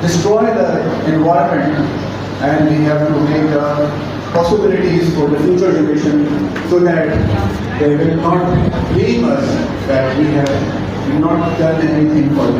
destroy the environment, and we have to make possibilities for the future generation so that they will not blame us that we have not done anything for them.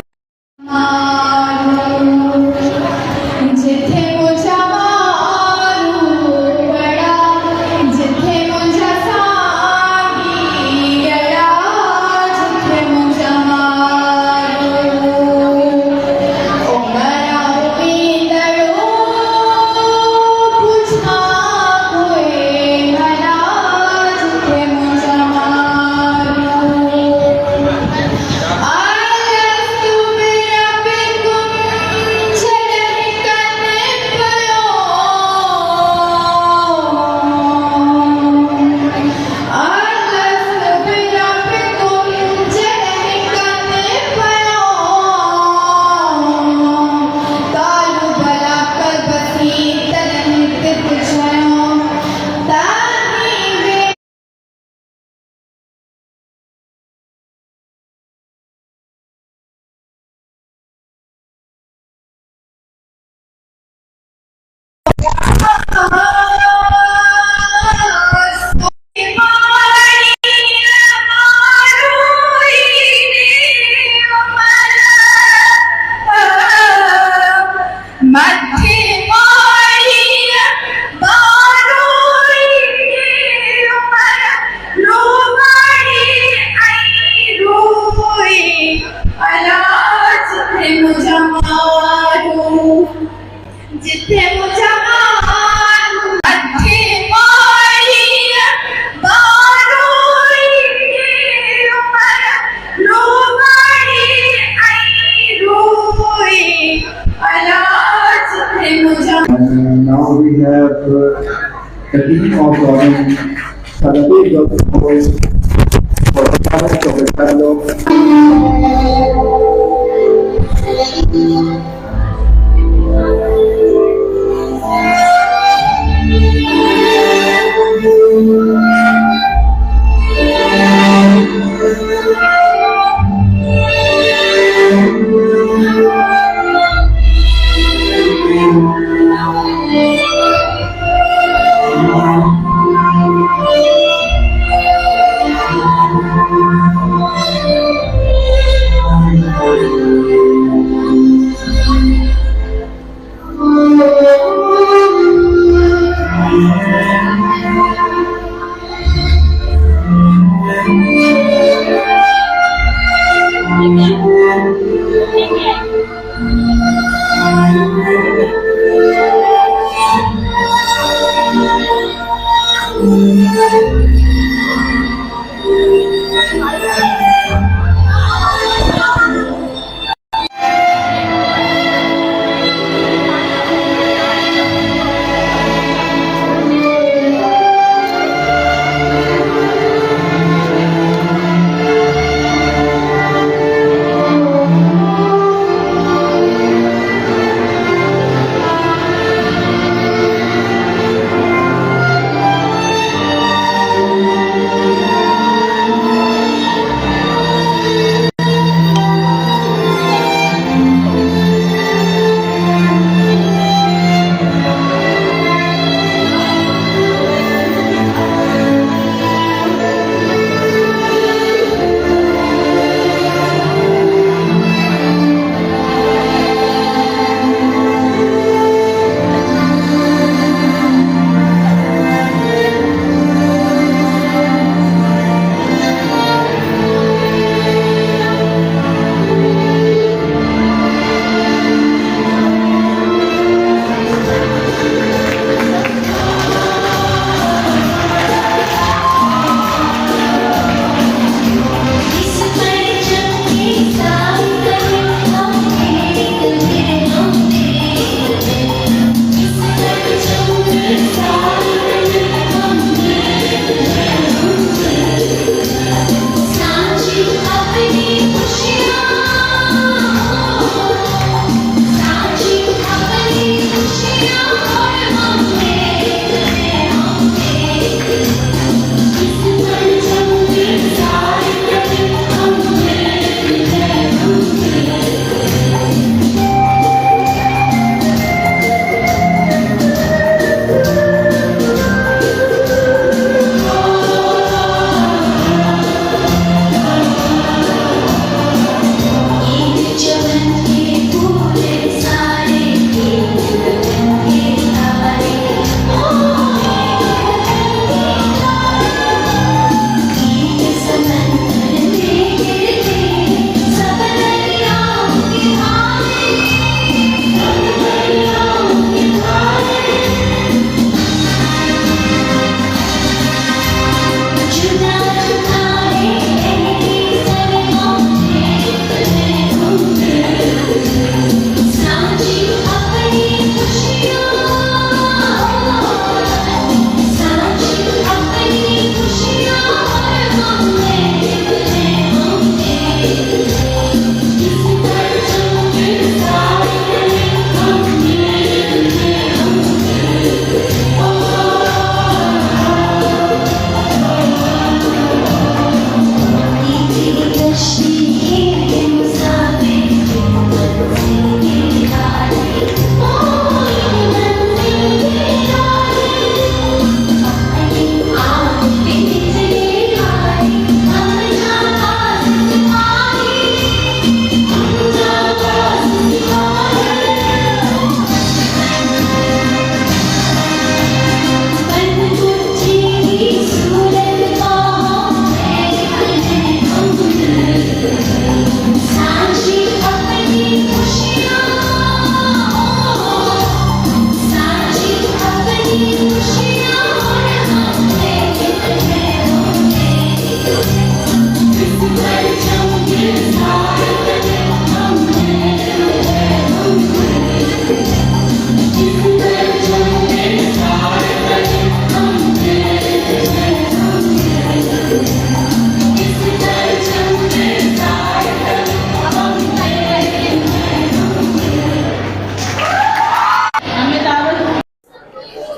And now we have the team of government, the big government for the government of the dialogue.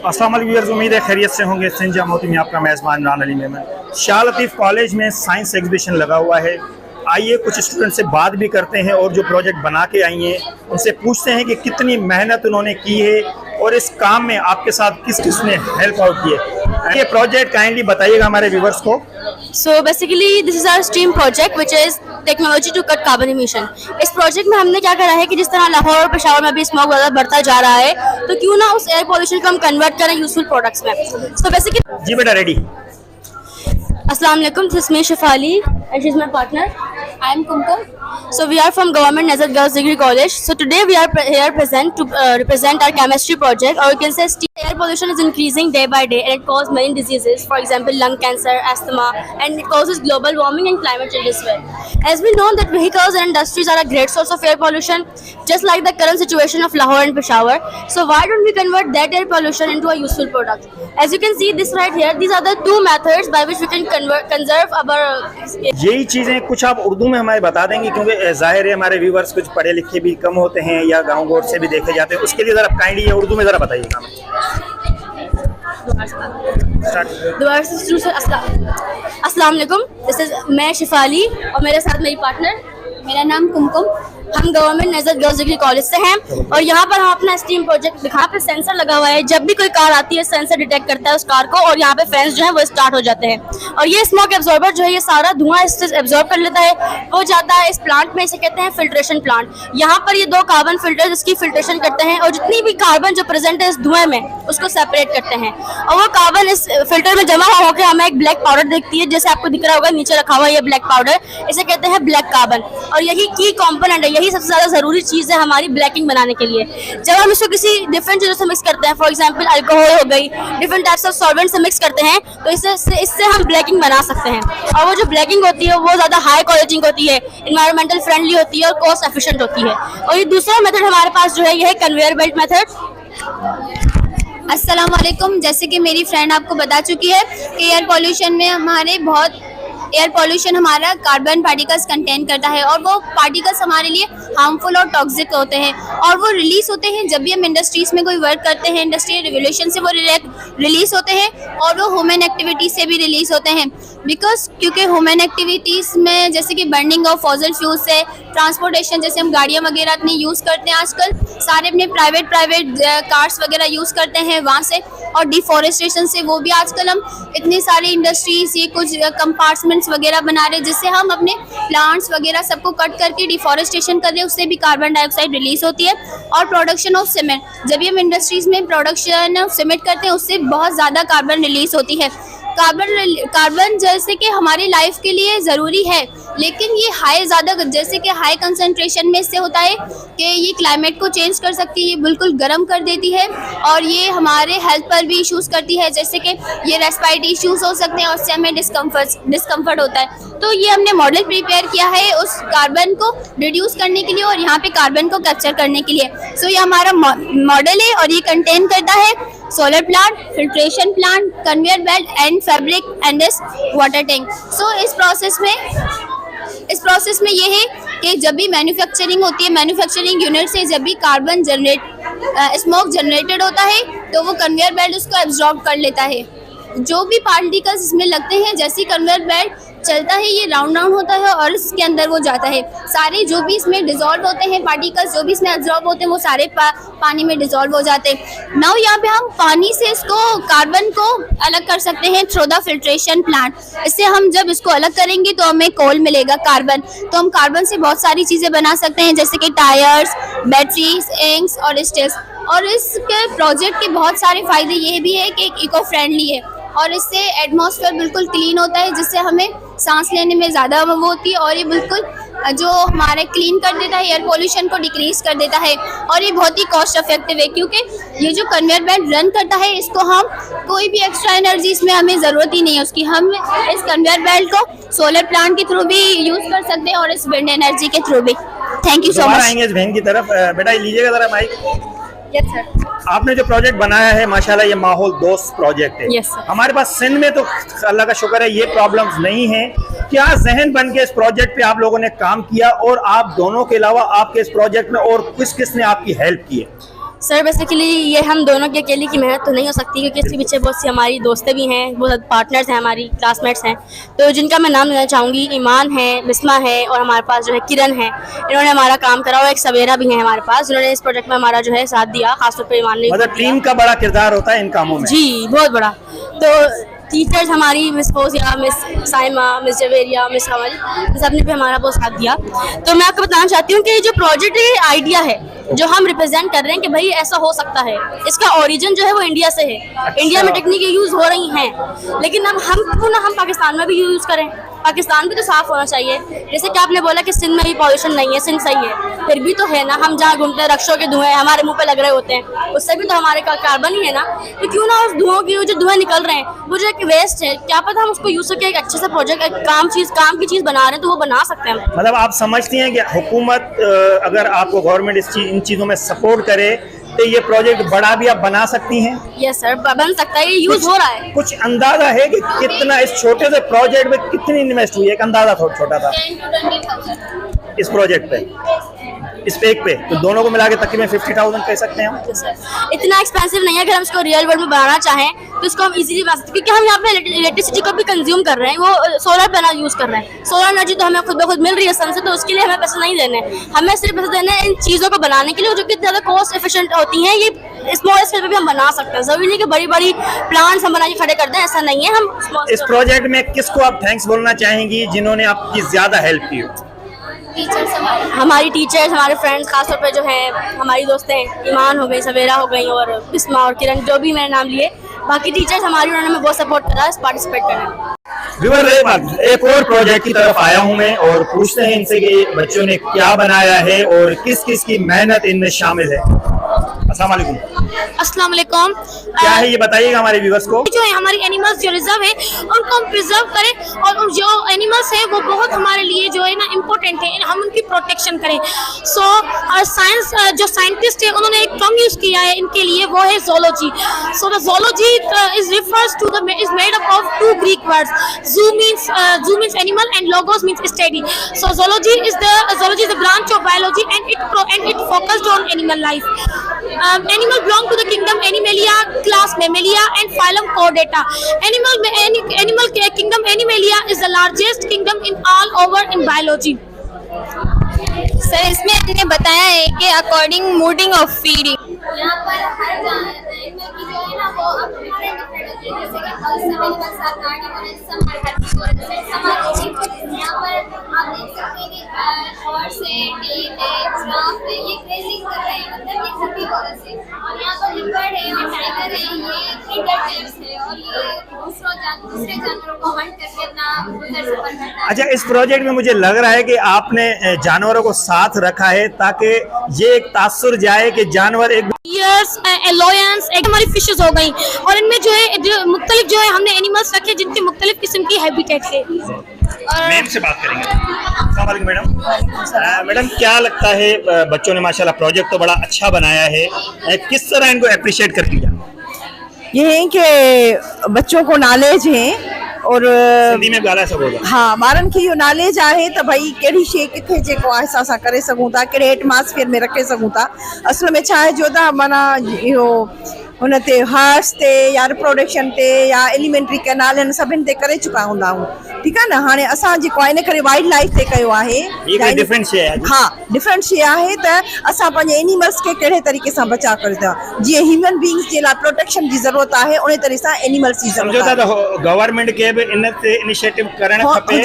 अस्सलाम वालेकुम viewers, उम्मीद है खैरियत से होंगे। सिंजा मोती में आपका मेज़बान इमरान अली मेमन। शाह लतीफ़ कॉलेज में साइंस एग्जीबिशन लगा हुआ है। आइए कुछ स्टूडेंट से बात भी करते हैं और जो प्रोजेक्ट बना के आई हैं उनसे पूछते हैं कि कितनी मेहनत उन्होंने की है और इस काम में आपके साथ किस किस ने हेल्प आउट की है। ये प्रोजेक्ट काइंडली बताइएगा हमारे व्यूअर्स को। So basically this is our STEAM project which is technology to cut carbon emission. इस प्रोजेक्ट में हमने क्या करा है कि जिस तरह लाहौर और पेशावर में भी स्मॉग ज़्यादा बढ़ता जा रहा है, तो क्यों ना उस एयर पोल्यूशन को हम कन्वर्ट करें यूजफुल प्रोडक्ट्स में। So basically जी बेटा ready. Assalamu alaikum, this is me Shafali and she's my partner. I am Kumkum. So we are from Government Nazat Girls Degree College. So today we are here present to represent our chemistry project, or you can say air pollution is increasing day by day and it causes many diseases, for example lung cancer, asthma, and it causes global warming and climate change as well. As we know that vehicles and industries are a great source of air pollution, just like the current situation of Lahore and Peshawar. So why don't we convert that air pollution into a useful product? As you can see this right here, these are the two methods by which we can conserve our यही चीज़ें कुछ आप उर्दू में हमारे बता देंगे, क्योंकि जाहिर है हमारे व्यूवर्स कुछ पढ़े लिखे भी कम होते हैं या गाँव गोर से भी देखे जाते हैं। उसके लिए ज़रा काइंडली ये उर्दू में ज़रा बताइएगा। अस्सलाम वालेकुम, दिस इज मैं शिफाली और मेरे साथ मेरी पार्टनर, मेरा नाम कुमकुम। हम गवर्नमेंट नजर गर्ल्स डिग्री कॉलेज से हैं और यहाँ पर हम अपना स्टीम प्रोजेक्ट, यहाँ पे सेंसर लगा हुआ है। जब भी कोई कार आती है सेंसर डिटेक्ट करता है उस कार को और यहाँ पे फैंस जो है वो स्टार्ट हो जाते हैं और ये स्मोक एब्जॉर्बर जो है ये सारा धुआं इससे एब्जॉर्ब कर लेता है। वो जाता है इस प्लांट में, इसे कहते हैं फिल्ट्रेशन प्लांट। यहाँ पर ये 2 कार्बन फिल्टर इसकी फिल्ट्रेशन करते हैं और जितनी भी कार्बन जो प्रेजेंट है इस धुएं में उसको सेपरेट करते हैं और वो कार्बन इस फिल्टर में जमा होकर हमें एक ब्लैक पाउडर दिखती है, जैसे आपको दिख रहा होगा नीचे रखा हुआ ये ब्लैक पाउडर, इसे कहते हैं ब्लैक कार्बन। और यही की कॉम्पोनेंट है, यही सबसे ज्यादा जरूरी चीज है हमारी ब्लैकिंग बनाने के लिए। जब हम इसको किसी डिफरेंट चीजों से मिक्स करते हैं, फॉर एग्जांपल अल्कोहल हो गई, डिफरेंट टाइप्स ऑफ सॉल्वेंट से मिक्स करते हैं, तो इससे हम ब्लैकिंग बना सकते हैं। और वो जो ब्लैकिंग होती है वो ज्यादा हाई क्वालिटी होती है, इन्वायरमेंटल फ्रेंडली होती है और कॉस्ट एफिशिएंट होती है। और ये दूसरा मेथड हमारे पास जो है ये है कन्वेयर बेल्ट मेथड। अस्सलाम वालेकुम। जैसे कि मेरी फ्रेंड आपको बता चुकी है कि एयर पोल्यूशन हमारा कार्बन पार्टिकल्स कंटेन करता है और वो पार्टिकल्स हमारे लिए हार्मफुल और टॉक्सिक होते हैं और वो रिलीज होते हैं जब भी हम इंडस्ट्रीज में कोई वर्क करते हैं। इंडस्ट्रियल रिवोल्यूशन से वो रिलीज होते हैं और वो ह्यूमन एक्टिविटी से भी रिलीज होते हैं। क्योंकि ह्यूमन एक्टिविटीज़ में जैसे कि बर्निंग ऑफ फॉसिल फ्यूल से, ट्रांसपोर्टेशन जैसे हम गाड़ियाँ वगैरह इतनी यूज़ करते हैं आजकल, सारे अपने प्राइवेट कार्स वगैरह यूज़ करते हैं वहाँ से, और डिफॉरेस्टेशन से, वो भी आजकल हम इतनी सारी इंडस्ट्रीज ये कुछ कंपार्टमेंट्स वगैरह बना रहे जिससे हम अपने प्लांट्स वगैरह सबको कट करके डिफॉरेस्टेशन कर रहे हैं, उससे भी कार्बन डाइऑक्साइड रिलीज होती है। और प्रोडक्शन ऑफ सीमेंट, जब भी हम इंडस्ट्रीज में प्रोडक्शन ऑफ सीमेंट करते हैं उससे बहुत ज़्यादा कार्बन रिलीज होती है। कार्बन जैसे कि हमारी लाइफ के लिए ज़रूरी है, लेकिन ये जैसे कि हाई कंसंट्रेशन में इससे होता है कि ये क्लाइमेट को चेंज कर सकती है, ये बिल्कुल गर्म कर देती है और ये हमारे हेल्थ पर भी इश्यूज़ करती है, जैसे कि ये रेस्पिरेटरी इश्यूज़ हो सकते हैं और उससे हमें डिस्कम्फर्ट होता है। तो ये हमने मॉडल प्रिपेयर किया है उस कार्बन को रिड्यूस करने के लिए और यहाँ पे कार्बन को कैप्चर करने के लिए। सो ये हमारा मॉडल है और ये कंटेन करता है solar plant, filtration plant, conveyor belt and fabric and water tank. So इस प्रोसेस में ये है कि जब भी मैन्युफैक्चरिंग होती है, मैन्युफैक्चरिंग यूनिट से जब भी कार्बन स्मोक जनरेटेड होता है तो वो कन्वेयर बेल्ट उसको एब्जॉर्ब कर लेता है। जो भी पार्टिकल्स इसमें लगते हैं, जैसे कन्वेयर बेल्ट चलता है ये राउंड होता है और इसके अंदर वो जाता है, सारे जो भी इसमें डिसॉल्व होते हैं पार्टिकल्स जो भी इसमें एब्जॉर्ब होते हैं वो सारे पानी में डिसॉल्व हो जाते हैं। नाउ यहाँ पे हम पानी से इसको कार्बन को अलग कर सकते हैं थ्रू द फिल्ट्रेशन प्लांट। इससे हम जब इसको अलग करेंगे तो हमें कोल मिलेगा कार्बन, तो हम कार्बन से बहुत सारी चीज़ें बना सकते हैं जैसे कि टायर्स, बैटरीज, इंक्स और स्टील्स। और इसके प्रोजेक्ट के बहुत सारे फ़ायदे ये भी है कि इको फ्रेंडली है और इससे एटमॉस्फेयर बिल्कुल क्लीन होता है जिससे हमें सांस लेने में ज़्यादा वो होती है और ये बिल्कुल जो हमारे क्लीन कर देता है, एयर पोल्यूशन को डिक्रीज कर देता है और ये बहुत ही कॉस्ट इफेक्टिव है क्योंकि ये जो कन्वेयर बेल्ट रन करता है इसको हम कोई भी एक्स्ट्रा एनर्जी इसमें हमें ज़रूरत ही नहीं है उसकी। हम इस कन्वेयर बेल्ट को सोलर प्लांट के थ्रू भी यूज़ कर सकते हैं और इस विंड एनर्जी के थ्रू भी। Thank you so much. आएंगे इस बहन की तरफ, बेटा लीजिएगा ज़रा माइक। Yes sir. आपने जो प्रोजेक्ट बनाया है माशाल्लाह ये माहौल दोस्त प्रोजेक्ट है। Yes, sir. हमारे पास सिंध में तो अल्लाह का शुक्र है ये प्रॉब्लम्स नहीं है। क्या जहन बन के इस प्रोजेक्ट पे आप लोगों ने काम किया और आप दोनों के अलावा आपके इस प्रोजेक्ट में और किस किस ने आपकी हेल्प की है? सर बेसिकली ये हम दोनों की अकेले की मेहनत तो नहीं हो सकती, क्योंकि इसके पीछे बहुत सी हमारी दोस्तें भी हैं, बहुत पार्टनर्स हैं, हमारी क्लासमेट्स हैं, तो जिनका मैं नाम लेना चाहूँगी। ईमान है, बिस्मा है, और हमारे पास जो है किरण है। इन्होंने हमारा काम करा, और एक सवेरा भी है हमारे पास, जिन्होंने इस प्रोजेक्ट में हमारा जो है साथ दिया, खासतौर पर ईमान ने। मतलब टीम का बड़ा किरदार होता है इन कामों में। जी बहुत बड़ा। तो टीचर्स हमारी miss Fauzia, miss Saima, miss Javeria, miss Kamal, सबने भी हमारा बहुत साथ दिया। तो मैं आपको बताना चाहती हूँ कि ये जो प्रोजेक्ट आइडिया है जो हम रिप्रेजेंट कर रहे हैं कि भाई ऐसा हो सकता है, इसका ओरिजिन जो है वो इंडिया से है। इंडिया में टेक्निक यूज़ हो रही हैं, लेकिन अब हम क्यों ना हम पाकिस्तान में भी यूज़ करें। पाकिस्तान भी तो साफ़ होना चाहिए। जैसे कि आपने बोला कि सिंध में भी पॉल्यूशन नहीं है, सिंध सही है, फिर भी तो है ना। हम जहाँ घूमते हैं रक्षों के धुएं हमारे मुंह पे लग रहे होते हैं, उससे भी तो हमारे कार्बन ही है ना। तो क्यों ना उस धुओं की जो धुएं निकल रहे हैं वो जो एक वेस्ट है, क्या पता हम उसको यूज़ करके एक अच्छे से प्रोजेक्ट, काम की चीज़ बना रहे हैं, तो वो बना सकते हैं। मतलब आप समझती हैं कि हुकूमत अगर आपको गवर्नमेंट इन चीज़ों में सपोर्ट करे तो ये प्रोजेक्ट बड़ा भी आप बना सकती हैं? यस सर, बन सकता है, ये यूज़ हो रहा है। कुछ अंदाजा है कि कितना इस छोटे से प्रोजेक्ट में कितनी इन्वेस्ट हुई है? एक अंदाजा थोड़ा छोटा था 10 to 20,000 इस प्रोजेक्ट पे, इस पे एक पे, तो दोनों को मिला के तकरीबन 50,000 कह सकते हैं हम। इतना एक्सपेंसिव नहीं है। अगर हम इसको रियल वर्ल्ड में बनाना चाहें तो इसको हम इजीली बना सकते हैं, क्योंकि हम यहाँ पे इलेक्ट्रिसिटी को भी कंज्यूम कर रहे हैं, वो सोलर पैनल यूज़ कर रहे हैं। सोलर एनर्जी तो हमें खुद ब खुद मिल रही है सन से, तो उसके लिए हमें पैसे नहीं देने, हमें सिर्फ पैसे देने इन चीज़ों को बनाने के लिए जो कि ज़्यादा कॉस्ट एफिशिएंट होती हैं। ये स्मॉल स्केल पे भी हम बना सकते हैं, जरूरी नहीं कि बड़ी बड़ी प्लांट्स हम बना के खड़े कर दें, ऐसा नहीं है। हम इस प्रोजेक्ट में किसको आप थैंक्स बोलना चाहेंगी जिन्होंने आपकी ज़्यादा हेल्प की हो? टीचर्स हमारी टीचर्स, हमारे फ्रेंड्स, खासतौर पे जो हैं हमारी दोस्तें, ईमान हो गई, सवेरा हो गई, और बिस्मा और किरण, जो भी मैंने नाम लिए, बाकी टीचर्स हमारी, उन्होंने हमें बहुत सपोर्ट करा इस पार्टिसिपेट करने में। एक और प्रोजेक्ट की तरफ आया हूं मैं, और पूछते हैं इनसे कि बच्चों ने क्या बनाया है और किस किस की मेहनत इनमें शामिल है। अस्सलाम वालेकुम। अस्सलाम वालेकुम। क्या है ये बताइएगा हमारे व्यूअर्स को। जो है हमारी एनिमल्स जो रिजर्व है उनको हम प्रिजर्व करें, और जो एनिमल्स है वो बहुत हमारे लिए जो है ना इम्पोर्टेंट है, हम उनकी प्रोटेक्शन करें। सो साइंस जो साइंटिस्ट है उन्होंने एक टर्म यूज किया है इनके लिए, वो है zoology। So the zoology is made up of two Greek words. Zoo means animal and logos means study. So zoology is the branch of biology, and it focused on animal life. Animal belong to the kingdom Animalia, class Mammalia, and phylum Chordata. Animal kingdom Animalia is the largest kingdom in all over in biology. Sir इसमें हमने बताया है कि according मूडिंग of feeding यहाँ पर हर जानवर की जो है ना वो डिफरेंट होती है, जैसे कि यहाँ पर आप देख सकते हैं कि हॉर्स है, डीर है, जिराफ है, ये ग्रेजिंग कर रहे हैं, मतलब ये सभी वजह से। और यहाँ पर लिपर्ड है और टाइगर है, ये प्रीडेटर्स है, और ये दूसरे जानवरों को हंट करके अपना गुजर सफर करता है। अच्छा, इस प्रोजेक्ट में मुझे लग रहा है कि आपने जानवरों को साथ रखा है ताकि ये एक तासुर जाए कि जानवर एक एलोयंस एक हमारी फिशेस हो गई, और इनमें जो है मुख्तलिफ जो है हमने एनिमल्स रखे जिनके मुख्तलिफ किस्म की हैबिटेट है। मैम से बात करेंगे। अस्सलाम वालेकुम मैडम। मैडम क्या लगता है, बच्चों ने माशाल्लाह प्रोजेक्ट तो बड़ा अच्छा बनाया है, किस तरह इनको अप्रिशिएट कर दिया? ये है कि बच्चों को नॉलेज है, और सिंधी में ॻाल्हाए सघो था। हाँ, ॿारनि खे इहो नॉलेज आहे त भई कहिड़ी शइ किथे जेको आहे असां करे सघूं था, कहिड़े एटमॉस्फेयर में रखे सघूं था। असल में छा आहे जो त माना इहो हुन ते हार्स ते या रिप्रोडक्शन ते या एलिमेंट्री कैनाल हिन सभिनि ते करे चुका हूंदा आहियूं, ठीकु आहे न। हाणे असां जेको आहे इन करे वाइल्ड लाइफ ते कयो आहे। डिफरेंट शइ आहे। हा, डिफरेंट शइ आहे त असां पंहिंजे एनिमल्स खे कहिड़े तरीक़े सां बचाव करे था, जीअं ह्यूमन बींग्स जे लाइ प्रोटेक्शन जी ज़रूरत आहे, उन तरह सां एनिमल्स जी ज़रूरत आहे। गवर्नमेंट खे बि इन ते इनिशिएटिव करणु खपे,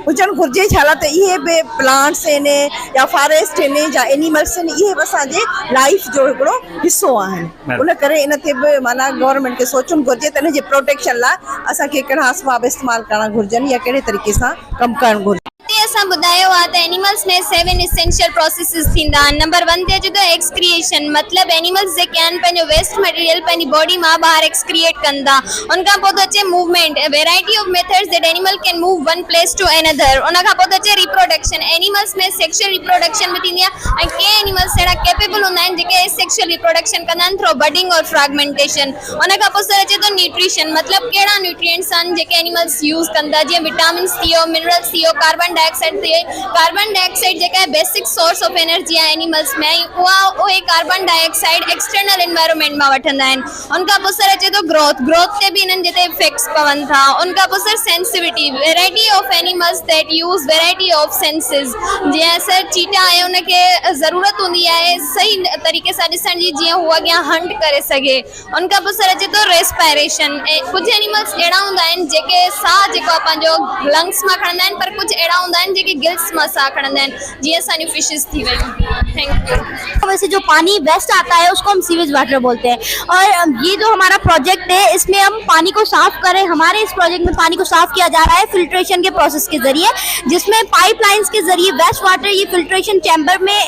हुजणु घुर्जे। छा त इहे बि प्लांट्स आहिनि या फॉरेस्ट आहिनि या एनिमल्स आहिनि, इहे बि असांजे लाइफ जो हिकिड़ो हिसो आहिनि। उन करे इन ते बि माना गवर्नमेंट खे सोचणु घुर्जे त इन जे प्रोटेक्शन लाइ असांखे कहिड़ा असबाब इस्तेमालु करणु घुर्जनि या कहिड़े तरीक़े सां कमु करणु घुर्जे। असां ॿुधायो आहे त एनिमल्स में 7 एसेंशियल प्रोसेसिस थींदा आहिनि। नंबर 1 ते अचे त एक्सक्रिएशन, मतिलबु एनिमल्स जेके आहिनि पंहिंजो वेस्ट मटीरियल पंहिंजी बॉडी मां ॿाहिरि एक्सक्रिएट कंदा। उनखां पोइ त अचे movement, variety of methods that animal can move one place to another. उनखां पोइ त अचे रिप्रोडक्शन, एनिमल्स में सेक्शुअल रिप्रोडक्शन बि थींदी आहे, ऐं के एनिमल्स अहिड़ा कैपेबल हूंदा आहिनि जेके सेक्शुअल रिप्रोडक्शन कंदा आहिनि थ्रू बडिंग और फ्रैगमेंटेशन। उनखां पोइ सर अचे थो न्यूट्रिशन, मतिलबु कहिड़ा न्यूट्रिएंट्स आहिनि जेके एनिमल्स यूज़ कंदा, जीअं विटामिन्स थी वियो, मिनरल्स थी वियो, कार्बन डाइऑक्साइड ते कार्बन डाइऑक्साइड जेका है बेसिक सोर्स ऑफ एनर्जी है एनिमल्स में उहे कार्बन डाइऑक्साइड एक्सटर्नल एनवायरनमेंट में वठंदा आहिनि। उनका पोइ सर अचे तो ग्रोथ ते भी इन्हनि जेते इफेक्ट्स पवन था। उनका पोइ sir sensitivity variety of animals that use variety of senses जीअं सर चीटा आहे उनखे ज़रूरत हूंदी आहे सही तरीक़े सां ॾिसण जी जीअं हू अॻियां हंट करे सघे। उनका पोइ सर अचे तो रेस्पायरेशन कुछ एनिमल्स अहिड़ा हूंदा आहिनि जेके साह जेको आहे पंहिंजो लंग्स मां खणंदा आहिनि पर कुछ अहिड़ा हूंदा आहिनि जेके गिल्स मां साह खणंदा आहिनि जीअं असांजी फिशिस थी वयूं। Thank you. वैसे जो पानी वेस्ट आता है उसको हम सीवेज वाटर बोलते हैं और ये जो हमारा प्रोजेक्ट है इसमें हम पानी को साफ करें। हमारे इस प्रोजेक्ट में पानी को साफ किया जा रहा है फिल्ट्रेशन के प्रोसेस के जरिए जिसमें पाइपलाइंस के जरिए वेस्ट वाटर ये फिल्ट्रेशन चैम्बर में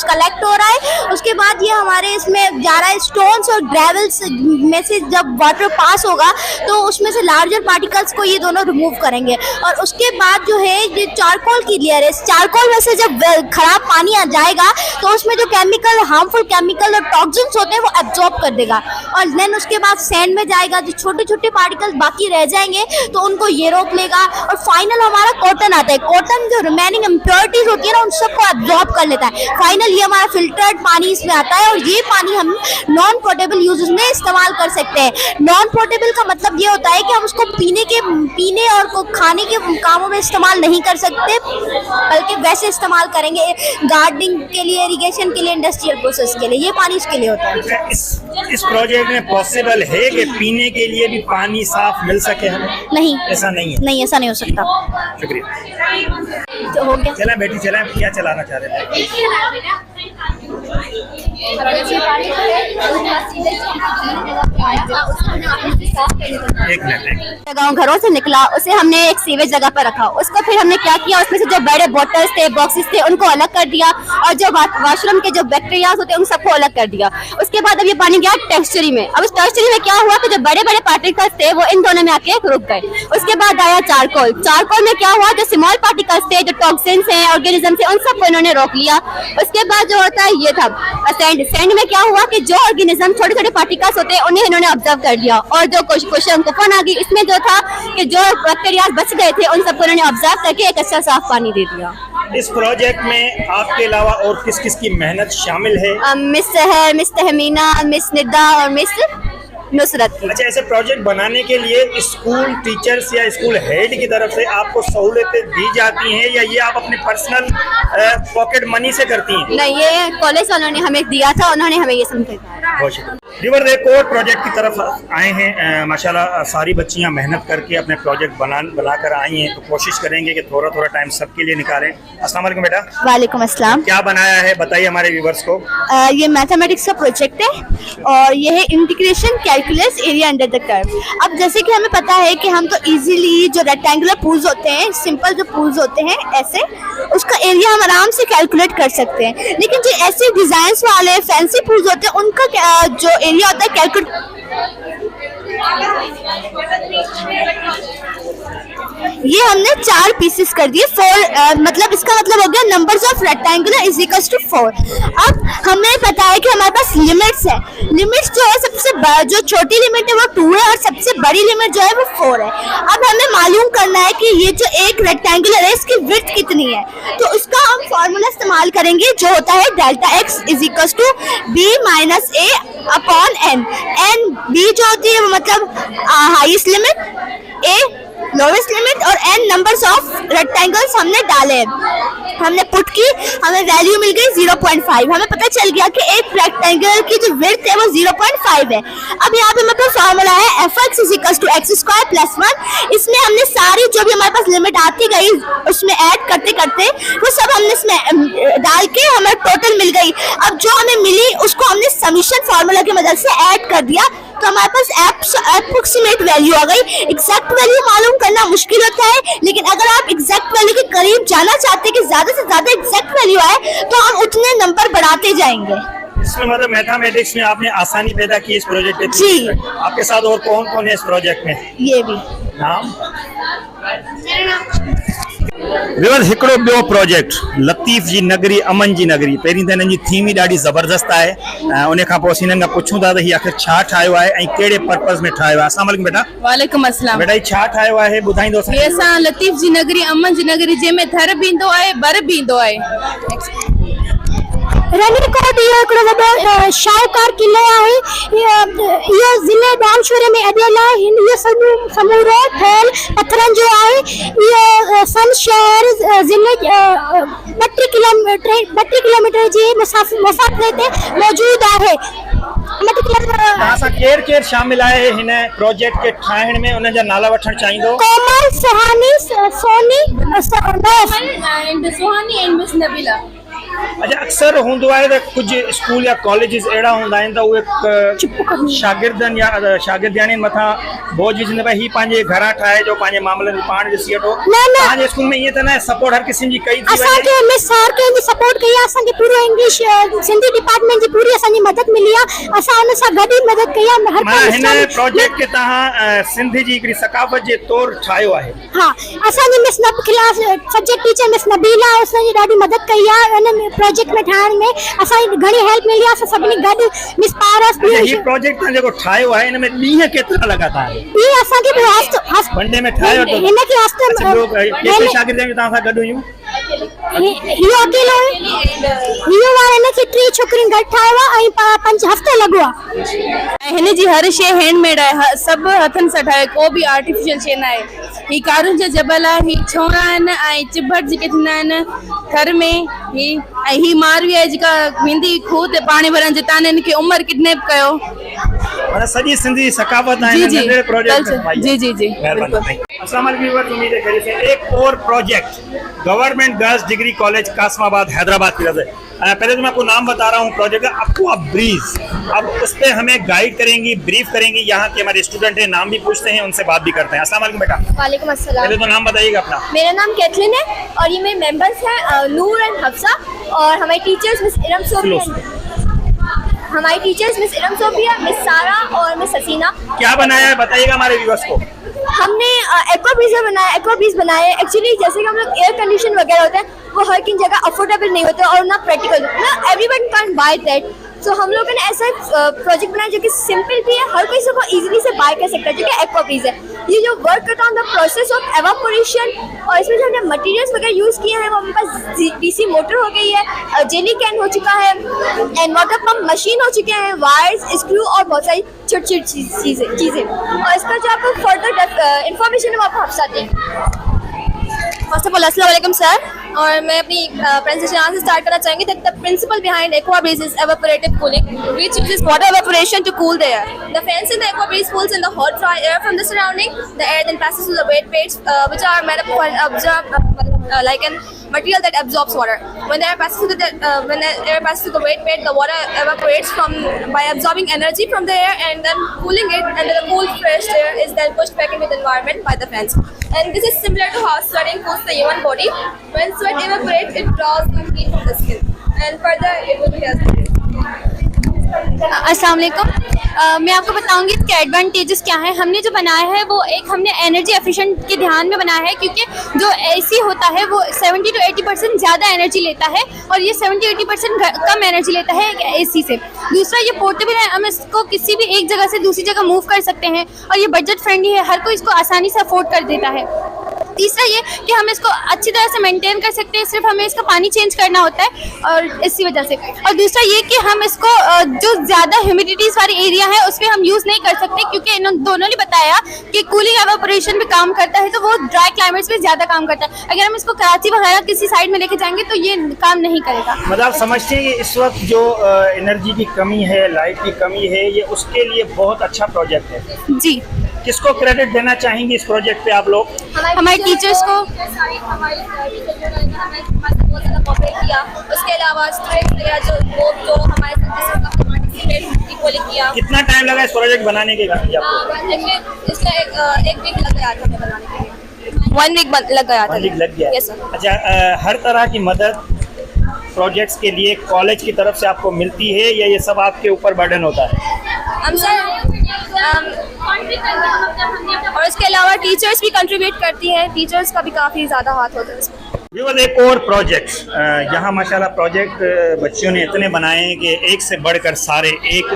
कलेक्ट हो रहा है। उसके बाद ये हमारे इसमें जा रहा है स्टोन्स और ग्रेवल्स में से जब वाटर पास होगा तो उसमें से लार्जर पार्टिकल्स को ये दोनों रिमूव करेंगे और उसके बाद जो है ये चारकोल की लेयर है। चारकोल में से जब खराब पानी आ जाएगा तो उसमें जो केमिकल हार्मफुल केमिकल और टॉक्सिन्स होते हैं वो एब्जॉर्ब कर देगा और देन उसके बाद सैंड में जाएगा। जो छोटे छोटे पार्टिकल्स बाकी रह जाएंगे तो उनको ये रोक लेगा और फाइनल हमारा कॉटन आता है। कॉटन जो रिमेनिंग इम्प्योरिटीज होती है ना उन सबको एब्जॉर्ब कर लेता है। फाइनल ये हमारा फिल्टर्ड पानी इसमें आता है और ये पानी हम नॉन पोर्टेबल यूजेस में इस्तेमाल कर सकते हैं। नॉन पोर्टेबल का मतलब ये होता है कि हम उसको पीने और खाने के कामों में इस्तेमाल नहीं कर सकते बल्कि वैसे इस्तेमाल करेंगे गार्डनिंग के लिए इरिगेशन के लिए इंडस्ट्रियल प्रोसेस के लिए। ये पानी इसके लिए होता है। इस प्रोजेक्ट में पॉसिबल है कि पीने के लिए भी पानी साफ मिल सके हमें? नहीं, ऐसा नहीं है। नहीं, ऐसा नहीं हो सकता। शुक्रिया। तो हो गया। चला बेटी चला, क्या चलाना चाह रहे थे? एक मिनट। गाँव घरों से निकला उसे हमने एक सीवेज जगह पर रखा। उसको फिर हमने क्या किया उसमें से जो बड़े बॉटल्स थे बॉक्सेस थे उनको अलग कर दिया और जो वॉशरूम के जो बैक्टीरिया होते हैं उन सबको अलग कर दिया। उसके बाद अब ये पानी गया टेक्सचरी में। अब इस टेक्सचरी में क्या हुआ कि जो बड़े बड़े पार्टिकल्स थे वो इन दोनों में आके रुक गए। उसके बाद आया चारकोल। चारकोल में क्या हुआ जो स्मॉल पार्टिकल्स थे जो टॉक्सिन्स हैं ऑर्गेनिज्म थे उन सबको इन्होंने रोक लिया। उसके बाद जो होता है ये था सैंड। सैंड में क्या हुआ कि जो ऑर्गेनिज्म छोटे छोटे पार्टिकल्स होते हैं उन्हें इन्होंने ऑब्जर्व कर दिया और जो क्वेश्चन कुपन आ गई इसमें जो था कि जो बैक्टीरिया बच गए थे उन सबको इन्होंने ऑब्जर्व करके एक अच्छा साफ पानी दे दिया। इस प्रोजेक्ट में आपके अलावा और किस किस की मेहनत शामिल है? मिस सहर, मिस तहमीना, मिस निदा और मिस नुसरत की। अच्छा, ऐसे प्रोजेक्ट बनाने के लिए स्कूल टीचर्स या स्कूल हेड की तरफ से आपको सहूलतें दी जाती हैं या ये आप अपने पर्सनल पॉकेट मनी से करती हैं? नहीं, ये कॉलेज वालों ने हमें दिया था, उन्होंने हमें ये समझाया। बहुत शुक्रिया। रिवर रेकॉर्ड प्रोजेक्ट की तरफ आए हैं। माशाल्लाह सारी बच्चियां मेहनत करके अपने प्रोजेक्ट बनाकर आई हैं, तो कोशिश करेंगे कि थोड़ा थोड़ा टाइम सबके लिए निकालें। अस्सलाम वालेकुम बेटा। वालेकुम अस्सलाम। क्या बनाया है बताइए हमारे व्यूवर्स को। ये मैथमेटिक्स का प्रोजेक्ट है और ये है integration calculus area under the curve. अब जैसे कि हमें पता है कि हम तो इजीली जो रेक्टेंगुलर पूल्स होते हैं सिंपल जो पूल्स होते हैं ऐसे उसका एरिया हम आराम से कैलकुलेट कर सकते हैं, लेकिन जो ऐसे डिजाइन वाले फैंसी पूल्स होते हैं उनका जो एरिया होता है कैलकुलेट ये हमने 4 पीसेस कर दिए। 4 मतलब इसका मतलब हो गया numbers of rectangular is equals to 4। अब हमें पता है कि हमारे पास लिमिट्स है। लिमिट्स जो है सबसे जो छोटी लिमिट है वो 2 है और सबसे बड़ी लिमिट जो है वो 4 है। अब हमें मालूम करना है कि ये जो एक रेक्टेंगुलर है इसकी विड्थ कितनी है, तो उसका हम फॉर्मूला इस्तेमाल करेंगे जो होता है delta x is equals to b minus a upon n. N b जो होती है मतलब highest limit, a lowest limit और n नंबर्स ऑफ रेक्टेंगल्स हमने डाले, हमने पुट की, हमें वैल्यू मिल गई 0.5। हमें पता चल गया कि एक रेक्टेंगल की जो विड्थ है वो 0.5 है। अब यहाँ पे मतलब फॉर्मूला है fx is equals to x square plus 1। इसमें हमने सारी जो भी हमारे पास लिमिट आती गई उसमें ऐड करते करते वो सब हमने इसमें डाल के हमें टोटल मिल गई। अब जो हमें मिली उसको हमने समीशन फॉर्मूला की मदद से ऐड कर दिया तो हमारे पास अप्रोक्सीमेट वैल्यू आ गई। एग्जैक्ट वैल्यू मालूम करना मुश्किल होता है, लेकिन अगर आप एग्जैक्ट वैल्यू के करीब जाना चाहते हैं कि ज्यादा से ज्यादा एग्जैक्ट वैल्यू आए तो हम उतने नंबर बढ़ाते जाएंगे। इसमें मतलब मैथमेटिक्स में आपने आसानी पैदा की इस प्रोजेक्ट में। जी। आपके साथ और कौन कौन है इस प्रोजेक्ट में? ये भी नाम विवल हिकिड़ो ॿियो प्रोजेक्ट लतीफ़ जी नगरी अमन जी नगरी पहिरीं त हिननि जी थीम ई ॾाढी ज़बरदस्त आहे उन खां पोइ असीं हिननि खां पुछूं था त हीउ आख़िर छा ठाहियो आहे ऐं कहिड़े पर्पज़ में ठाहियो आहे। अस्सलाम वालेकुम बेटा। वालेकुम अस्सलाम। बेटा हीउ छा ठाहियो आहे ॿुधाईंदो ये असां लतीफ़ जी नगरी अमन जी नगरी जंहिंमें थर बि ईंदो आहे बर बि ईंदो आहे। रणीकोट इहो हिकिड़ो वॾो शाहूकार किलो आहे। इहो ज़िले दानशूरे में अॼुकल्ह आहे। इहो समूरो ठहियल पत्थरनि जो आहे। इहो सन शहर ज़िले 32 किलोमीटर जी मुसाफ़िर ते मौजूद आहे। तव्हां सां केरु केरु शामिल आहे हिन प्रोजेक्ट खे ठाहिण में, उन जा नाला वठणु चाहींदो? Komal, Suhani, Soni, and Suhani and miss Nabila. अच्छा, अक्सर हूंदो आहे त कुझु स्कूल या कॉलेजिस अहिड़ा हूंदा आहिनि त उहे शागिर्दनि या शागिर्दियाणियुनि मथां बोझ विझंदा भई हीउ पंहिंजे घरां ठाहे जो पंहिंजे मामलनि पाण ॾिसी वठो। तव्हांजे स्कूल में ईअं त न सपोर्ट हर क़िस्म जी कई थी असांखे मिस सार के जी सपोर्ट कई आहे। असांखे पूरो इंग्लिश सिंधी डिपार्टमेंट जी पूरी असांजी मदद मिली आहे। असां हुन सां गॾु ई मदद कई आहे। हर हिन प्रोजेक्ट खे तव्हां सिंध जी हिकिड़ी सकाफ़त जे तौर ठाहियो आहे। हा, असांजी miss class subject teacher miss Nabila असांजी ॾाढी मदद कई आहे। हिन प्रोजेक्ट में ठाहिण में असांजी घणी हेल्प मिली आहे। असां सभिनी गॾु मिस पारस हीउ प्रोजेक्ट तव्हां जेको ठाहियो आहे हिन में ॾींहं केतिरा लॻा तव्हां? हीउ असांखे वनडे में ठाहियो अथव? हिनखे हफ़्ते केतिरे शागिर्द तव्हां सां गॾु हुयूं? इहो अकेलो इहो वार हिनखे 3 छोकिरियूं गॾु ठाहियो आहे ऐं 5 हफ़्ते लॻो आहे। हिन जी हर शइ हैंडमेड आहे। सभु हथनि सां ठाहे, को बि आर्टिफिशियल शइ न आहे। ही कारुनि जा जबल आहे, ही छोरा आहिनि ऐं चिबट जेके थींदा आहिनि थर में ही मारवी आहे जेका वेंदी खूह ते पाणी भरण जितां हिन खे उमर किडनैप कयो। माना सॼी सिंधी सकाफ़त आहे जी नंढे प्रोजेक्ट में। जी जी जी मेहरबानी। अस्सलाम वालेकुम। उम्मीद है खैरियत से। एक और project government girls degree college Qasimabad Hyderabad की तरफ से। पहले तो मैं आपको नाम बता रहा हूँ प्रोजेक्ट का, एक्वा ब्रीज। अब उस पर हमें गाइड करेंगी, ब्रीफ करेंगी। यहाँ के हमारे स्टूडेंट हैं, नाम भी पूछते हैं, उनसे बात भी करते हैं। अस्सलाम वालेकुम बेटा। वालेकुम अस्सलाम। पहले तो नाम बताइएगा अपना। मेरा नाम कैथलिन है और ये मेरे मेंबर्स हैं नूर एंड हफ्सा और हमारी टीचर्स मिस इरम सोफिया। हमारी teachers miss Iram Sophia, miss Sara और मिस हसीना। क्या बनाया है बताइएगा हमारे व्यूअर्स को। हमने एक्वा ब्रीज बनाए। एक्चुअली जैसे कि हम लोग एयर कंडीशन वगैरह होते हैं वो हर किसी जगह अफोर्डेबल नहीं होते और ना प्रैक्टिकल, ना एवरीवन कैन बाय दैट। सो हम लोगों ने ऐसा प्रोजेक्ट बनाया जो कि सिंपल भी है, हर कोई इसको इजीली से बाय कर सकता है, जो कि एक्वा ब्रीज है। ये जो वर्क करता है द प्रोसेस ऑफ एवापोरेशन और इसमें जो हमने मटेरियल्स वगैरह यूज़ किए हैं वो हमारे पास डीसी मोटर हो गई है, जेली कैन हो चुका है एंड वाटर पंप मशीन हो चुके हैं, वायर्स, स्क्रू और बहुत सारी छोटी छोटी चीज़ें। और इसका जो आपको फर्दर इंफॉर्मेशन है वो आपको हफ्सा देंगे। फर्स्ट ऑफ ऑल अस्सलाम वालेकुम सर, और मैं अपनी प्रेजेंटेशन यहाँ से स्टार्ट करना चाहूँगी that the principle behind Aqua Breeze is evaporative cooling, which uses water evaporation to cool the air. The fans in the aqua breeze pulls in the hot dry air from the surrounding. The air then passes through the wet plates, which are made up of like a material that absorbs water. When the air passes through the wet plate, the water evaporates by absorbing energy from the air and then cooling it, and the cool fresh air is then pushed back into the environment by the fans. And this is similar to how sweating cools the human body. When sweat evaporates, it draws the heat from the skin, and further it will be अस्सलाम वालेकुम। मैं आपको बताऊंगी इसके advantages क्या हैं। हमने जो बनाया है वो हमने एनर्जी एफिशिएंट के ध्यान में बनाया है, क्योंकि जो एसी होता है वो 70 to 80% ज़्यादा एनर्जी लेता है और ये 70-80% कम एनर्जी लेता है एसी से। दूसरा, ये पोर्टेबल है, हम इसको किसी भी एक जगह से दूसरी जगह मूव कर सकते हैं और ये बजट फ्रेंडली है, हर कोई इसको आसानी से अफोर्ड कर देता है। तीसरा ये कि हम इसको अच्छी तरह से मेंटेन कर सकते हैं, सिर्फ हमें इसका पानी चेंज करना होता है और इसी वजह से। और दूसरा ये कि हम इसको जो ज़्यादा ह्यूमिडिटीज़ वाली एरिया है उसमें हम यूज़ नहीं कर सकते, क्योंकि इन दोनों ने बताया कि कूलिंग एवापोरेशन में काम करता है तो वो ड्राई क्लाइमेट्स में ज़्यादा काम करता है। अगर हम इसको कराची वगैरह किसी साइड में लेके जाएंगे तो ये काम नहीं करेगा। मतलब आप समझते हैं कि इस वक्त जो एनर्जी की कमी है, लाइट की कमी है, ये उसके लिए बहुत अच्छा प्रोजेक्ट है। जी। किसको क्रेडिट देना चाहेंगे इस प्रोजेक्ट पे आप लोग? हमारे टीचर्स को, हमारे बहुत ज़्यादा कोऑपरेट किया। उसके अलावा स्टूडेंट्स वगैरह जो हमारे किया। कितना टाइम लगा इस प्रोजेक्ट बनाने के लिए? इसका एक वीक लग गया था बनाने के लिए। 1 वीक लग गया था। 1 वीक लग गया। Yes sir. अच्छा, हर तरह की मदद प्रोजेक्ट्स के लिए कॉलेज की तरफ से आपको मिलती है या ये सब आपके ऊपर बर्डन होता है? और इसके अलावा टीचर्स भी कंट्रीब्यूट करती हैं, टीचर्स का भी काफ़ी ज़्यादा हाथ होता है इसमें। ये वाला एक और प्रोजेक्ट यहाँ माशाल्लाह प्रोजेक्ट बच्चों ने इतने बनाए हैं कि एक से बढ़कर सारे एक।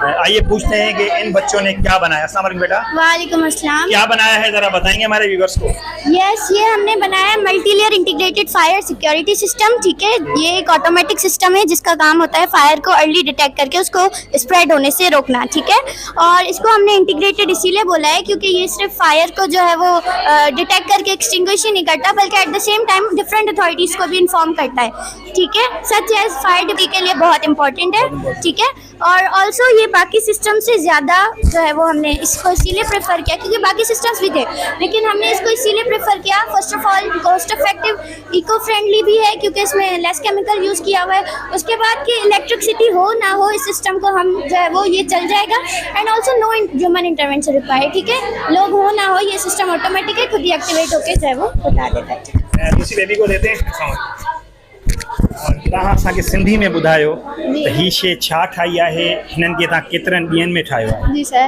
आइए पूछते हैं कि इन बच्चों ने क्या बनाया। अस्सलाम वालेकुम बेटा, वालेकुम अस्सलाम। क्या बनाया है जरा बताएंगे हमारे व्यूअर्स को। यस, ये हमने बनाया multi layer integrated fire security system. ठीक है, ये एक ऑटोमेटिक सिस्टम है जिसका काम होता है फायर को अर्ली डिटेक्ट करके उसको स्प्रेड होने से रोकना। ठीक है, और इसको हमने इंटीग्रेटेड इसीलिए बोला है क्योंकि ये सिर्फ फायर को जो है वो डिटेक्ट करके एक्सटिंग्विश ही नहीं करता बल्कि at the same time different authorities को भी इन्फॉर्म करता है। ठीक है, सच एज फायर ड्यूटी के लिए बहुत इंपॉर्टेंट है। ठीक है, और ऑल्सो ये बाकी सिस्टम से ज़्यादा जो है वो हमने इसको इसीलिए प्रेफर किया क्योंकि बाकी सिस्टम्स भी थे, लेकिन हमने इसको इसीलिए प्रेफर किया। First of all cost effective, eco friendly भी है क्योंकि इसमें लेस केमिकल यूज़ किया हुआ है। उसके बाद कि इलेक्ट्रिसिटी हो ना हो इस सिस्टम को हम जो है वो ये चल जाएगा। And also no human intervention required. ठीक है, लोग हो ना हो ये सिस्टम ऑटोमेटिक है, खुद ही एक्टिवेट होकर जो है वो बता देता है। दूसरी बेबी को देते हैं। तव्हां असांखे सिंधी में ॿुधायो त ही शइ छा ठाही आहे, हिननि खे तव्हां केतिरनि ॾींहंनि में ठाहियो आहे। जी सर,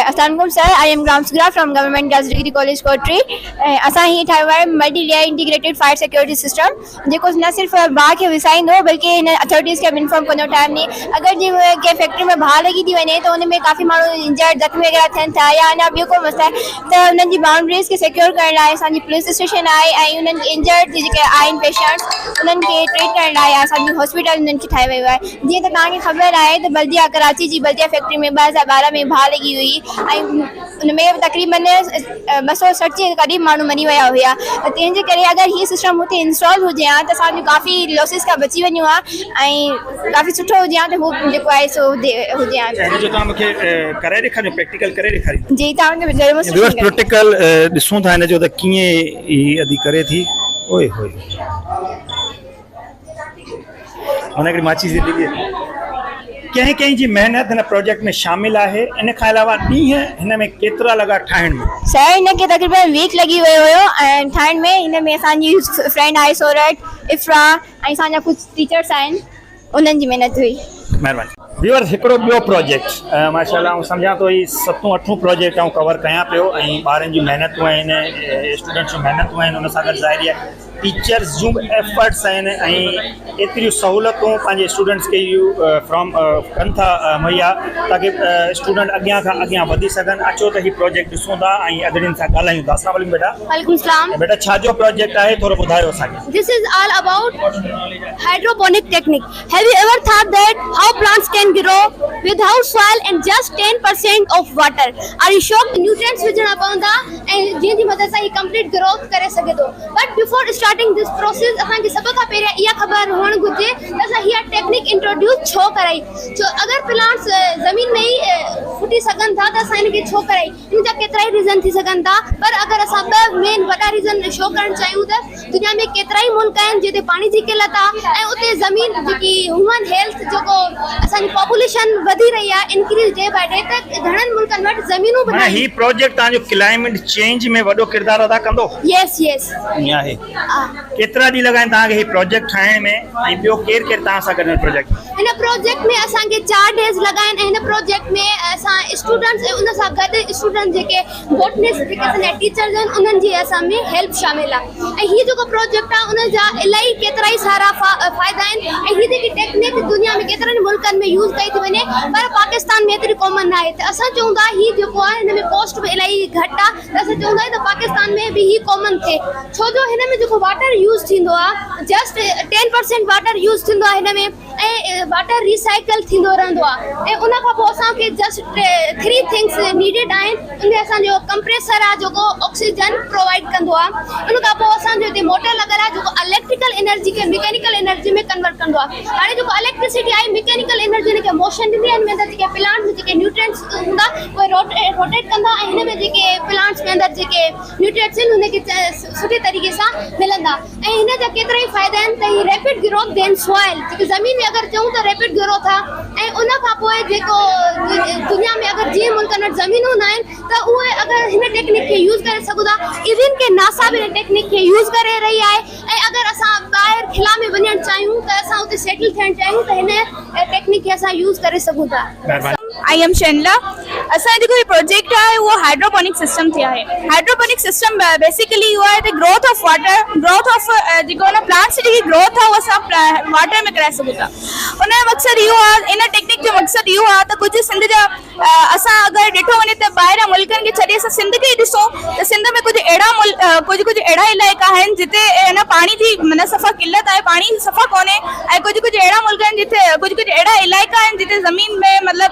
अस्सलाम वालेकुम सर, आई एम ग्राम Sughra from government girls degree college Kotri. असां हीअ ठाहियो आहे multi layer integrated fire security system जेको न सिर्फ़ु भाउ खे विसाईंदो बल्कि हिन अथॉरिटीज़ खे बि इंफॉर्म कंदो टाइम नी। अगरि जीअं कंहिं फैक्ट्री में बाहि लॻी थी वञे त हुन में काफ़ी माण्हू इंजर्ड ज़ख़्मी वग़ैरह थियनि था या अञा ॿियो को मसइलो आहे त हुननि जी बाउंड्रीज़ खे सिक्योर करण लाइ असांजी पुलिस स्टेशन आहे ऐं हुननि इंजर्ड जेके आहिनि पेशेंट्स उन्हनि खे ट्रीट करण लाइ असांजी हॉस्पिटल उन्हनि खे ठाहे वियो आहे। जीअं त तव्हांखे ख़बर आहे त बल्दिया कराची जी बल्दिया फैक्ट्री में 2012 में बाहि लॻी हुई ऐं हुन में तक़रीबन 260 क़रीब माण्हू मरी विया हुआ। त तंहिंजे करे अगरि हीअ सिस्टम हुते इंस्टॉल हुजे हा त असांजो काफ़ी लॉसिस खां बची वञूं हा ऐं काफ़ी सुठो हुजे हा त हू जेको आहे सो हुजे हा। हिन जो तव्हां मूंखे करे ॾेखारियो, प्रैक्टिकल करे ॾेखारियो। जी, तव्हांखे डेमोन्स्ट्रेशन प्रैक्टिकल ॾिसूं था हिन जो त कीअं ई अदी करे थी। ओए होए हुनखे माचिस ॾिबी कंहिं कंहिं जी महिनत हिन प्रोजेक्ट में शामिल आहे। इन खां अलावा ॾींहं हिन में केतिरा लॻा ठाहिण में? सर, हिनखे तक़रीबन वीक लॻी वियो हुयो ऐं ठाहिण में। हिन में असांजी फ्रेंड आहे सोरठ, इफ़रा ऐं असांजा कुझु टीचर्स आहिनि, उन्हनि जी महिनत हुई। महिरबानी। व्यूअर्स, हिकिड़ो ॿियो प्रोजेक्ट माशाल्लाह आऊं सम्झां थो ही 7-8 प्रोजेक्ट आऊं कवर कयां पियो ऐं ॿारनि जूं महिनतूं आहिनि, स्टूडेंट्स जूं महिनतूं आहिनि, हुन सां गॾु ज़ाहिरी आहे टीचर्स जूं एफर्ट्स आहिनि ऐं एतिरियूं सहूलियतूं पंहिंजे स्टूडेंट्स खे फ्रॉम कनि था मुहैया ताकि स्टूडेंट अॻियां खां अॻियां वधी सघनि। अचो त हीउ प्रोजेक्ट ॾिसूं था ऐं अॻिड़ियुनि सां ॻाल्हायूं था। अस्सलाम वालेकुम बेटा। वालेकुम सलाम। बेटा छा जो प्रोजेक्ट आहे थोरो ॿुधायो असांखे। This is all about hydroponic technique. Have you ever thought that how plants can grow without soil and just 10% of water? Are you shocked? Nutrients विझणा पवंदा ऐं जंहिंजी मदद सां ही कंप्लीट ग्रोथ करे सघे थो। But before starting this process असांखे सभ खां पहिरियां इहा ख़बर हुअणु घुरिजे त असां हीअ टेक्निक इंट्रोड्यूस छो कराई। छो अगरि प्लांट्स ज़मीन में ई फुटी सघनि था त असां हिनखे छो कराई। हिन जा केतिरा ई रीज़न थी सघनि था, पर अगरि असां ॿ मेन वॾा रीज़न शो करणु चाहियूं त दुनिया में केतिरा ई मुल्क आहिनि जिते पाणी जी किल्लत आहे ऐं उते ज़मीन जेकी ह्यूमन हेल्थ जेको असांजी पॉपुलेशन वधी रही आहे इंक्रीज डे बाय डे, त घणनि मुल्कनि वटि ज़मीनूं बि ही प्रोजेक्ट तव्हांजो क्लाइमेट चेंज में वॾो किरदारु अदा कंदो? Yes yes. ईअं आहे। केतिरा ॾींहं लॻा आहिनि तव्हांखे ही प्रोजेक्ट ठाहिण में ऐं ॿियो केरु केरु तव्हां सां गॾु प्रोजेक्ट? हिन प्रोजेक्ट में असांखे 4 डेज़ लॻा आहिनि ऐं हिन प्रोजेक्ट में असां स्टूडेंट्स ऐं उन सां गॾु स्टूडेंट जेके बोटनिस्ट जेके असांजा टीचर्स आहिनि उन्हनि जी असां में हेल्प शामिल आहे। ऐं हीअ जेको प्रोजेक्ट आहे उन जा इलाही केतिरा ई सारा फ़ाइदा आहिनि ऐं हीअ जेकी टेक्निक दुनिया में केतिरनि मुल्कनि में यूज़ कई थी वञे पर पाकिस्तान में एतिरी कॉमन न आहे। त असां चऊं था हीअ जेको आहे हिन में कॉस्ट बि इलाही घटि आहे, त असां चऊं था त पाकिस्तान में बि हीअ कॉमन थिए। छो जो हिन में जेको वाटर यूज़ थींदो आहे जस्ट 10% वाटर यूज़ थींदो आहे हिन में ऐं वाटर रिसाइकल थींदो रहंदो आहे। ऐं उन खां पोइ असांखे जस्ट 3 थिंग्स नीडेड आहिनि। उनमें असांजो कंप्रेसर आहे जेको ऑक्सीजन प्रोवाइड कंदो आहे। उन खां पोइ असांजो हिते मोटर लॻल आहे जेको इलेक्ट्रिकल एनर्जी खे मैकेनिकल एनर्जी में कन्वर्ट कंदो आहे। हाणे जेको इलेक्ट्रिसिटी आहे मैकेनिकल एनर्जी खे मोशन ॾींदी आहे। हिन में अंदरि जेके प्लांट्स में जेके न्यूट्रिएंट्स हूंदा उहे रोटेट कंदा ऐं हिन में जेके प्लांट्स में अंदरि जेके न्यूट्रिएंट्स आहिनि उनखे सुठे तरीक़े सां मिलंदा। ऐं हिन जा केतिरा ई फ़ाइदा आहिनि त हीअ रैपिड ग्रोथ देन सॉइल जेकी ज़मीन में अगरि चऊं त रैपिड ग्रोथ आहे। ऐं उन खां पोइ जेको दुनिया में अगरि जीअं मुल्कनि वटि ज़मीनूं न आहिनि त उहे अगरि हिन टेक्निक खे यूज़ करे सघूं था। इवन के नासा बि हिन टेक्निक खे यूज़ करे रही आहे। ऐं अगरि असां ॿाहिरि खिला में वञणु चाहियूं त असां उते सेटल थियणु चाहियूं त हिन टेक्निक खे असां यूज़ करे सघूं था। I am Shainla. असां जेको ये प्रोजेक्ट है वो हाइड्रोपोनिक सिस्टम थिया है। हाइड्रोपोनिक सिस्टम बेसिकली हुआ है the growth of water, growth of जेको ना प्लांट्स जी ग्रोथ है वो सब वाटर में कराए सघूं था। उन मकसद इहो आहे, इन टेक्निक जो मकसद इहो आहे त कुछ सिंध जा असां अगर ॾिठो वञे त ॿाहिरां मुल्कनि खे छॾे असां सिंध खे ॾिसूं त सिंध में कुछ अहिड़ा इलाइक़ा आहिनि जिते न पाणी जी मन सफ़ा किल्लत आहे, पाणी सफ़ा कोन्हे, ऐं कुछ अहिड़ा मुल्क आहिनि जिते कुछ अहिड़ा इलाइक़ा आहिनि जिते ज़मीन में मतलब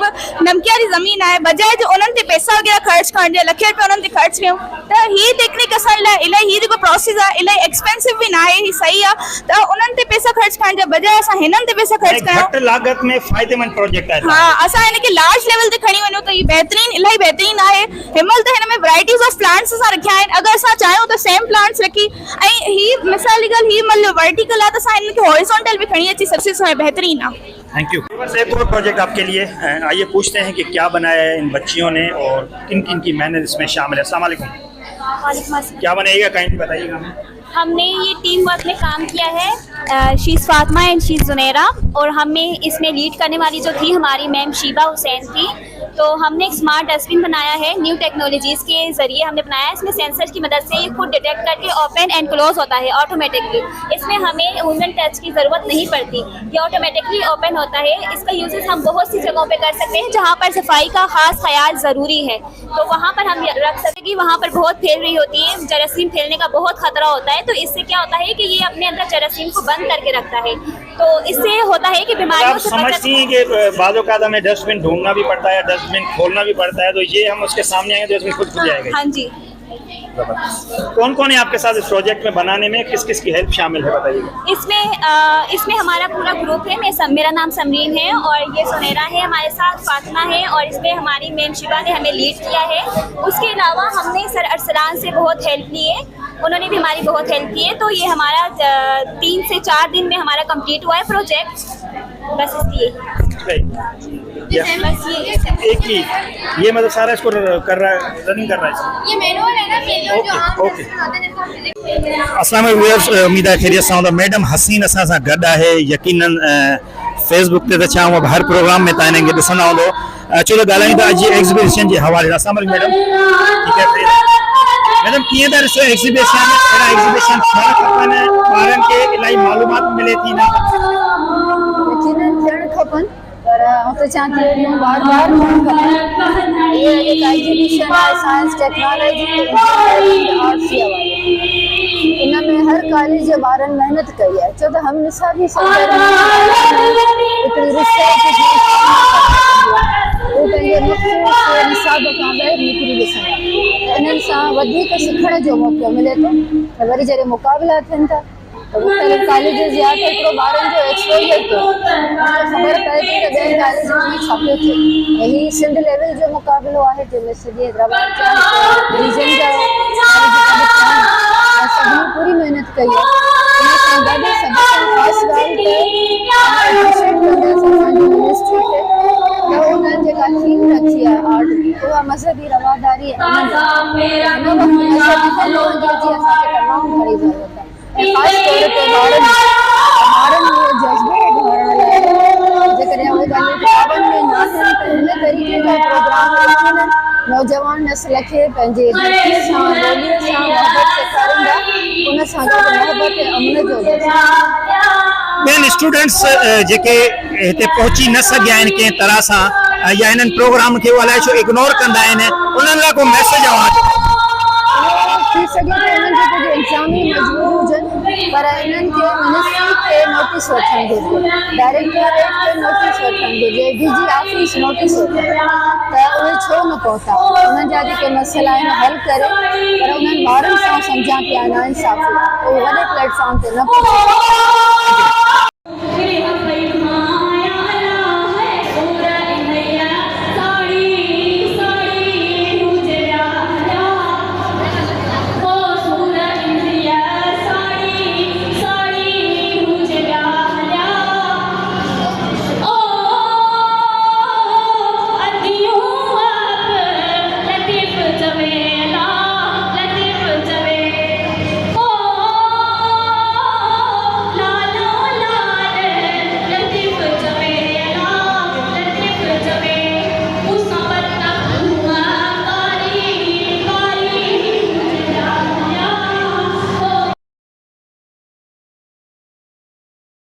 नमकियारी ज़मीन आहे, बजाए जो उन्हनि ते पैसा वग़ैरह ख़र्च करण जे लखे रुपया उन्हनि ते ख़र्च कयूं त ही टेक्निक असां लाइ इलाही, ही जेको प्रोसेस आहे इलाही एक्सपेंसिव भी ना आहे, ही सही आहे त उन्हनि ते पैसा ख़र्च करण जे बजाए असां हिननि ते पैसा ख़र्च कयूं। घटि लागत में फ़ाइदेमंद प्रोजेक्ट आहे। हाँ, असां हिनखे लार्ज लेवल ते खणी वञूं त ही बहितरीन, इलाही बहितरीन आहे। हिनमहिल त हिन में वैराइटीज़ ऑफ प्लांट्स असां रखिया आहिनि। अगरि असां चाहियूं त सेम प्लांट्स रखी ऐं ही मिसाल ॻाल्हि ही मतलब वर्टिकल आहे त असां हिनखे हॉरिजॉन्टल भी खणी अची सक्सेस है, बेहतरीन आहे। Thank you. बस एक और प्रोजेक्ट आपके लिए, आइए पूछते हैं कि क्या बनाया है इन बच्चियों ने और किन किन की मेहनत इसमें शामिल है। अस्सलाम वालेकुम। क्या बनाइएगा, काइंडली बताइएगा हमें। हमने ये टीम वर्क में काम किया है, she's Fatima and she's Junaira, और हमें इसमें लीड करने वाली जो थी हमारी मैम शीबा हुसैन थी। तो हमने एक स्मार्ट डस्टबिन बनाया है, न्यू टेक्नोलॉजीज़ के ज़रिए हमने बनाया है। इसमें सेंसर की मदद से ये खुद डिटेक्ट करके ओपन एंड क्लोज होता है ऑटोमेटिकली। इसमें हमें ह्यूमन टच की ज़रूरत नहीं पड़ती, ये ऑटोमेटिकली ओपन होता है। इसका यूजेस हम बहुत सी जगहों पे कर सकते हैं जहाँ पर सफाई का खास ख्याल ज़रूरी है, तो वहाँ पर हम रख सकते हैं कि वहाँ पर बहुत फैल रही होती है, जरासीम फैलने का बहुत खतरा होता है। तो इससे क्या होता है कि ये अपने अंदर जरासीम को बंद करके रखता है, तो इससे होता है कि बीमारियों से समझती हैं कि बाज़ों का हमें डस्टबिन ढूंढना भी पड़ता है, डस्टबिन खोलना भी पड़ता है, तो ये हम उसके सामने आएंगे तो डस्टबिन खुद खुल जाएगा। हाँ जी। कौन कौन है आपके साथ इस प्रोजेक्ट में बनाने में, किस किस की हेल्प शामिल है बताइएगा। इसमें हमारा पूरा ग्रुप है। मेरा नाम समरीन है और ये सुनैरा है, हमारे साथ फातिमा है, और इसमें हमारी मैम शिबा ने हमें लीड किया है। उसके अलावा हमने सर अरसलान से बहुत हेल्प ली है, उन्होंने भी हमारी बहुत हेल्प की है। तो ये हमारा 3 से 4 दिन में हमारा कंप्लीट हुआ है प्रोजेक्ट। बस इसलिए एक ही ये मतलब सारा इसको कर रहा है, रनिंग कर रहा है। ये मैनुअल है ना, मैनुअल जो आम ओके। अस्सलाम वालेकुम, उम्मीद है खैरियत सां हूंदा। मैडम हसीन असां सां गॾु आहे, यकीनन फेसबुक ते त छा हूअ हर प्रोग्राम में तव्हां हिनखे ॾिसंदा हूंदो। चलो ॻाल्हायूं था अॼु एग्ज़िबिशन जे हवाले सां। अस्सलाम वालेकुम मैडम। ठीकु आहे मैडम, कीअं था ॾिसो एग्ज़िबिशन, अहिड़ा एग्ज़िबिशन थियणु खपनि, ॿारनि खे इलाही मालूमात मिले थी न? यकीनन थियणु खपनि, पर आउं त चवां थी अहिड़ियूं बार बार थियणु खपनि। इहे जेका एग्ज़िबिशन आहे साइंस टेक्नोलॉजी आर्ट्स जी हवाले, इन में हर कॉलेज जे ॿारनि महिनत कई आहे, छो त हम निसाबी सेंटर हिकिड़ी रिसर्च वो पंहिंजे मुख्य निसाब खां ॿाहिरि निकिरी ॾिसंदा। इन्हनि सां वधीक सिखण जो मौक़ो मिले थो, त वरी जॾहिं मुक़ाबिला थियनि था तो मुख़्तलिफ़ कॉलेजिस या त हिकिड़ो ॿारनि जो एक्सपोजर थियो, ख़बर पए थी त ॿियनि कॉलेजनि में छा पियो थिए। ऐं हीउ सिंध लेवल जो मुक़ाबिलो आहे जंहिंमें सॼे हैदराबाद जा रीजन जा सभिनी पूरी महिनत कई आहे। इन सां गॾु सभिनी खां ख़ासि ॻाल्हि मिनिस्ट्री खे त उन्हनि जेका थीम रखी आहे आर्ट जी, उहा मज़हबी रवादारी हिन वक़्तु मज़हबी टेक्नोलॉजी जी असांखे तमामु घणी ज़रूरत आहे। ख़ासि तौर ते ॿारनि में जज़्बो उभारण लाइ जेकॾहिं उहे ॻाल्हियूं किताबनि में न आहिनि त हिन तरीक़े जा प्रोग्राम नौजवान नस्ल खे पंहिंजे धरती सां ॿोलीअ सां मोहबत सेखारींदा, उन सां गॾु मोहबत ऐं अमन जो ॿियनि स्टूडेंट्स जेके हिते पहुची न सघिया आहिनि कंहिं तरह सां या हिननि प्रोग्राम खे अलाए छो इग्नोर कंदा आहिनि, उन्हनि लाइ को मैसेज थी सघे थो इन्हनि जो कुझु इंसानी मजबूर हुजनि, पर इन्हनि खे मिनिस्ट्री खे नोटिस वठणु घुरिजे, डायरेक्टोरेट खे नोटिस वठणु घुरिजे, DG ऑफिस नोटिस वठे त उहे छो न पहुता, उन्हनि जा जेके मसइला आहिनि हल करे, पर उन्हनि ॿारनि सां सम्झां पिया नाइंसाफ़ी उहे वॾे प्लेटफॉर्म ते न पहुचे।